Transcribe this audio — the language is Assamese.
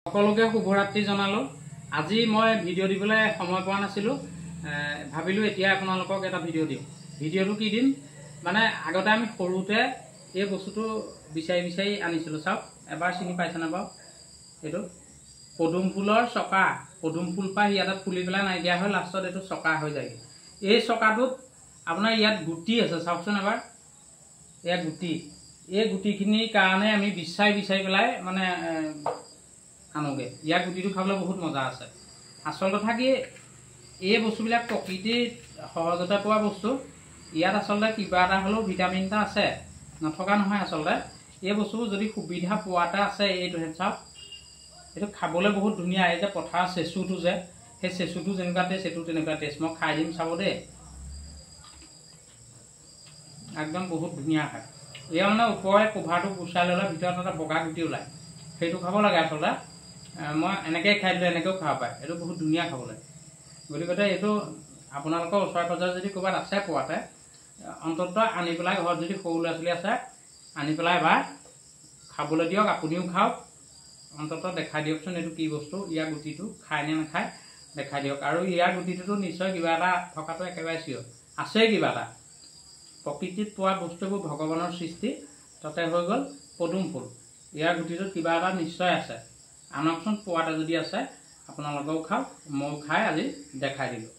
সকলোকে শুভৰাত্ৰি জনালো। আজি মই ভিডিঅ' দিবলৈ সময় পোৱা নাছিলোঁ, ভাবিলোঁ এতিয়া আপোনালোকক এটা ভিডিঅ' দিওঁ। ভিডিঅ'টো কি দিম মানে, আগতে আমি সৰুতে এই বস্তুটো বিচাৰি বিচাৰি আনিছিলোঁ। চাওক, এবাৰ চিনি পাইছেনে বাৰু? এইটো পদুম ফুলৰ চকা। পদুম ফুল পৰা ইয়াতে ফুলি পেলাই নাইকিয়া হৈ লাষ্টত এইটো চকা হৈ যায়। এই চকাটোত আপোনাৰ ইয়াত গুটি আছে, চাওকচোন এবাৰ। এয়া গুটি। এই গুটিখিনিৰ কাৰণে আমি বিচাৰি বিচাৰি পেলাই মানে আনোগে। ইয়াৰ গুটিটো খাবলৈ বহুত মজা আছে। আচল কথা কি, এই বস্তুবিলাক প্ৰকৃতিৰ সহজতে পোৱা বস্তু। ইয়াত আচলতে কিবা এটা হ'লেও ভিটামিন এটা আছে, নথকা নহয়। আচলতে এই বস্তুবোৰ যদি সুবিধা পোৱাতে আছে, এইটোহে চাওক, এইটো খাবলৈ বহুত ধুনীয়া। এই যে পথাৰৰ চেচুটো যে, সেই চেচুটো যেনেকুৱা টেষ্ট, সেইটো তেনেকুৱা টেষ্ট। মই খাই দিম, চাব দেই। একদম বহুত ধুনীয়া খায়। এয়া মানে ওপৰে কভাৰটো গুচাই ল'লে ভিতৰত এটা বগা গুটি ওলায়, সেইটো খাব লাগে আচলতে। মই এনেকৈ খাই দিলোঁ, এনেকৈও খাব পাৰে। এইটো বহুত ধুনীয়া খাবলৈ। গতিকে এইটো আপোনালোকৰ ওচৰে পাজৰে যদি ক'ৰবাত আছে পোৱাতে, অন্ততঃ আনি পেলাই ঘৰত যদি সৰু ল'ৰা ছোৱালী আছে, আনি পেলাই এবাৰ খাবলৈ দিয়ক। আপুনিও খাওক, অন্ততঃ দেখাই দিয়কচোন এইটো কি বস্তু, ইয়াৰ গুটিটো খায় নে নাখায় দেখাই দিয়ক। আৰু ইয়াৰ গুটিটোতো নিশ্চয় কিবা এটা থকাটো একেবাৰে চিয়ৰ, আছেই কিবা এটা। প্ৰকৃতিত পোৱা বস্তুবোৰ ভগৱানৰ সৃষ্টি, তাতে হৈ গ'ল পদুম ফুল। ইয়াৰ গুটিটোত কিবা এটা নিশ্চয় আছে। আনকচোন পোৱাতে যদি আছে, আপোনালোকেও খাওক। ময়ো খাই আজি দেখাই দিলোঁ।